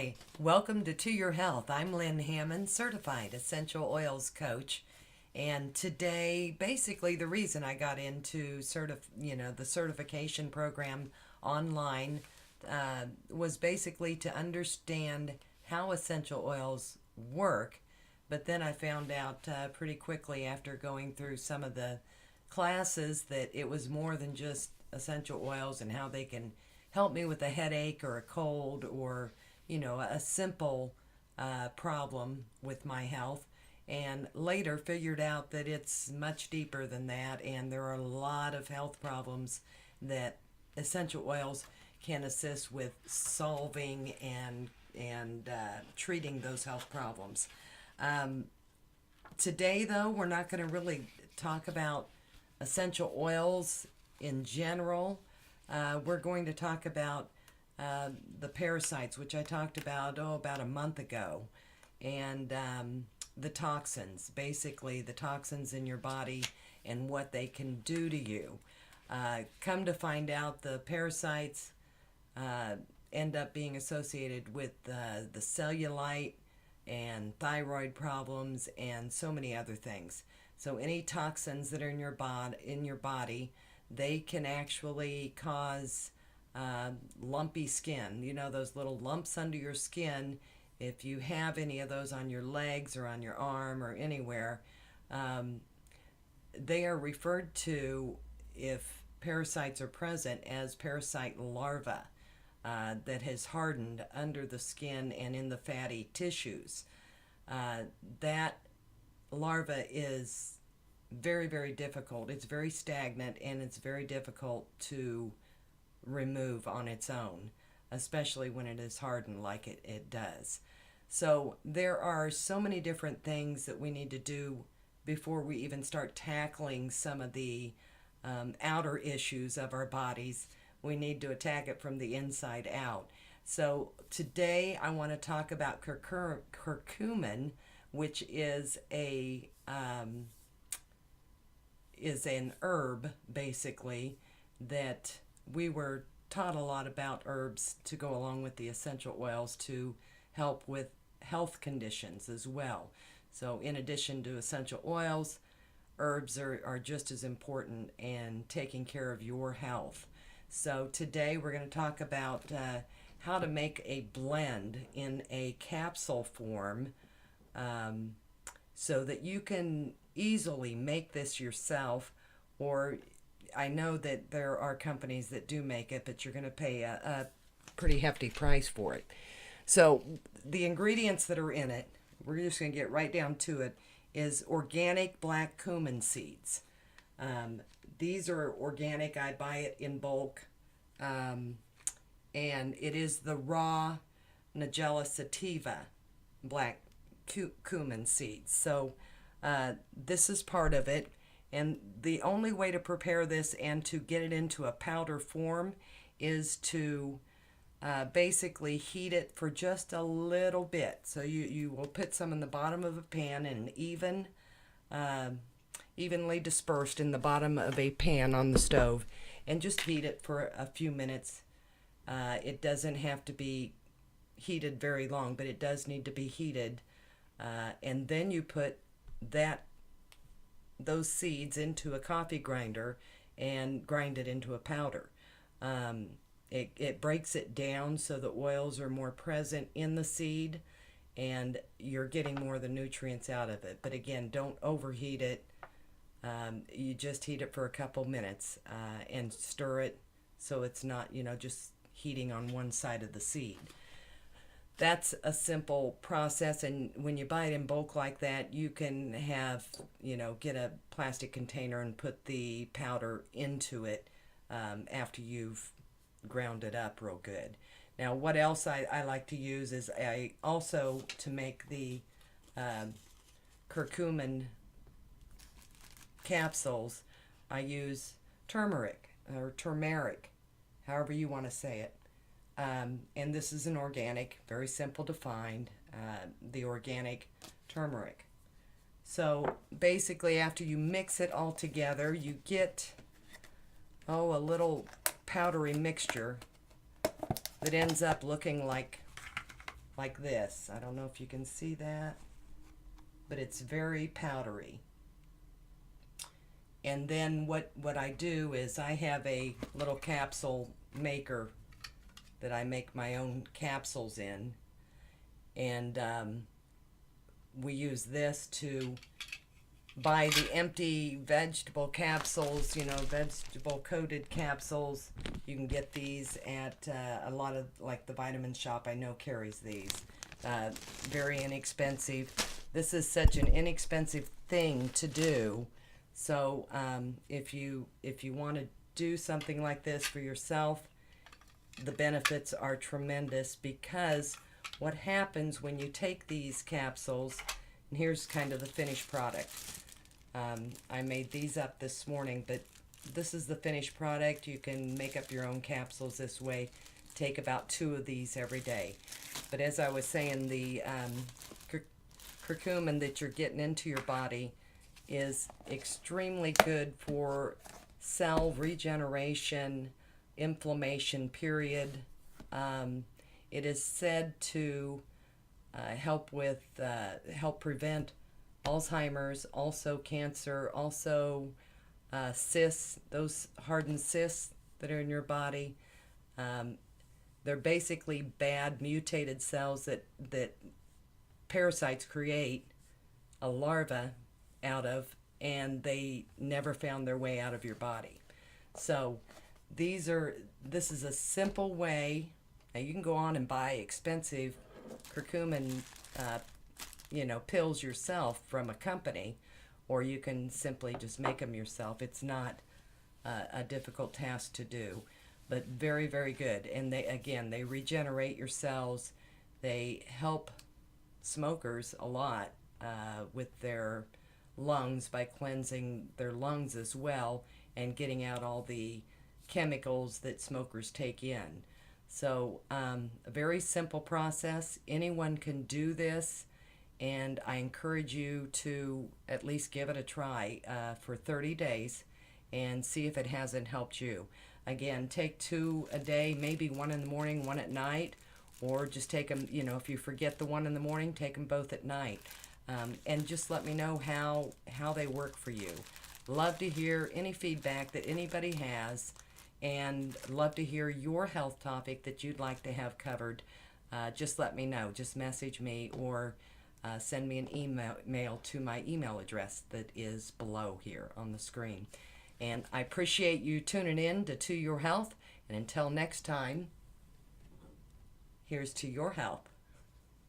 Hi, welcome to Your Health. I'm Lynn Hammond, certified essential oils coach. And today, basically the reason I got into the certification program online was basically to understand how essential oils work. But then I found out pretty quickly after going through some of the classes that it was more than just essential oils and how they can help me with a headache or a cold or a simple problem with my health, and later figured out that it's much deeper than that, and there are a lot of health problems that essential oils can assist with solving and treating those health problems. Today, though, we're not going to really talk about essential oils in general. We're going to talk about the parasites, which I talked about about a month ago, and the toxins, basically the toxins in your body and what they can do to you. Come to find out, the parasites end up being associated with the cellulite and thyroid problems and so many other things. So any toxins that are in your body, they can actually cause lumpy skin. You know, those little lumps under your skin. If you have any of those on your legs or on your arm or anywhere, they are referred to, if parasites are present, as parasite larva that has hardened under the skin and in the fatty tissues. That larva is very, very difficult. It's very stagnant, and it's very difficult to remove on its own, especially when it is hardened like it does. So there are so many different things that we need to do before we even start tackling some of the outer issues of our bodies. We need to attack it from the inside out. So today I want to talk about curcumin, which is an herb, basically, that we were taught a lot about herbs to go along with the essential oils to help with health conditions as well. So in addition to essential oils, herbs are just as important in taking care of your health. So today we're going to talk about how to make a blend in a capsule form, so that you can easily make this yourself, or I know that there are companies that do make it, but you're going to pay a pretty hefty price for it. So the ingredients that are in it, we're just going to get right down to it, is organic black cumin seeds. These are organic. I buy it in bulk, and it is the raw Nigella sativa black cumin seeds. So this is part of it. And the only way to prepare this and to get it into a powder form is to basically heat it for just a little bit. So you will put some in the bottom of a pan and evenly dispersed in the bottom of a pan on the stove, and just heat it for a few minutes. It doesn't have to be heated very long, but it does need to be heated. And then you put those seeds into a coffee grinder and grind it into a powder. It breaks it down so the oils are more present in the seed, and you're getting more of the nutrients out of it. But again, don't overheat it. You just heat it for a couple minutes and stir it so it's not, just heating on one side of the seed. That's a simple process, and when you buy it in bulk like that, you can have, get a plastic container and put the powder into it after you've ground it up real good. Now, what else I like to use is to make the curcumin capsules, I use turmeric, however you want to say it. And this is an organic, very simple to find, the organic turmeric. So basically, after you mix it all together, you get a little powdery mixture that ends up looking like like this. I don't know if you can see that, but it's very powdery. And then what I do is I have a little capsule maker that I make my own capsules in, and we use this to buy the empty vegetable capsules, you know, vegetable coated capsules. You can get these at a lot of, like the vitamin shop I know carries these. Very inexpensive. This is such an inexpensive thing to do. So if you want to do something like this for yourself, the benefits are tremendous, because what happens when you take these capsules, and here's kind of the finished product. I made these up this morning, but this is the finished product. You can make up your own capsules this way. Take about 2 of these every day. But as I was saying, the curcumin that you're getting into your body is extremely good for cell regeneration, inflammation, period. It is said to help prevent Alzheimer's, also cancer, also cysts, those hardened cysts that are in your body. They're basically bad mutated cells that parasites create a larva out of, and they never found their way out of your body. So this is a simple way. Now you can go on and buy expensive curcumin pills yourself from a company, or you can simply just make them yourself. It's not a difficult task to do, but very, very good. And they regenerate your cells. They help smokers a lot with their lungs by cleansing their lungs as well, and getting out all the chemicals that smokers take in. So a very simple process. Anyone can do this, and I encourage you to at least give it a try for 30 days and see if it hasn't helped you. Again, take 2 a day, maybe 1 in the morning, 1 at night, or just take them, if you forget the 1 in the morning, take them both at night. And just let me know how they work for you. Love to hear any feedback that anybody has, and love to hear your health topic that you'd like to have covered. Just let me know. Just message me, or send me an email to my email address that is below here on the screen. And I appreciate you tuning in to Your Health. And until next time, here's to your health.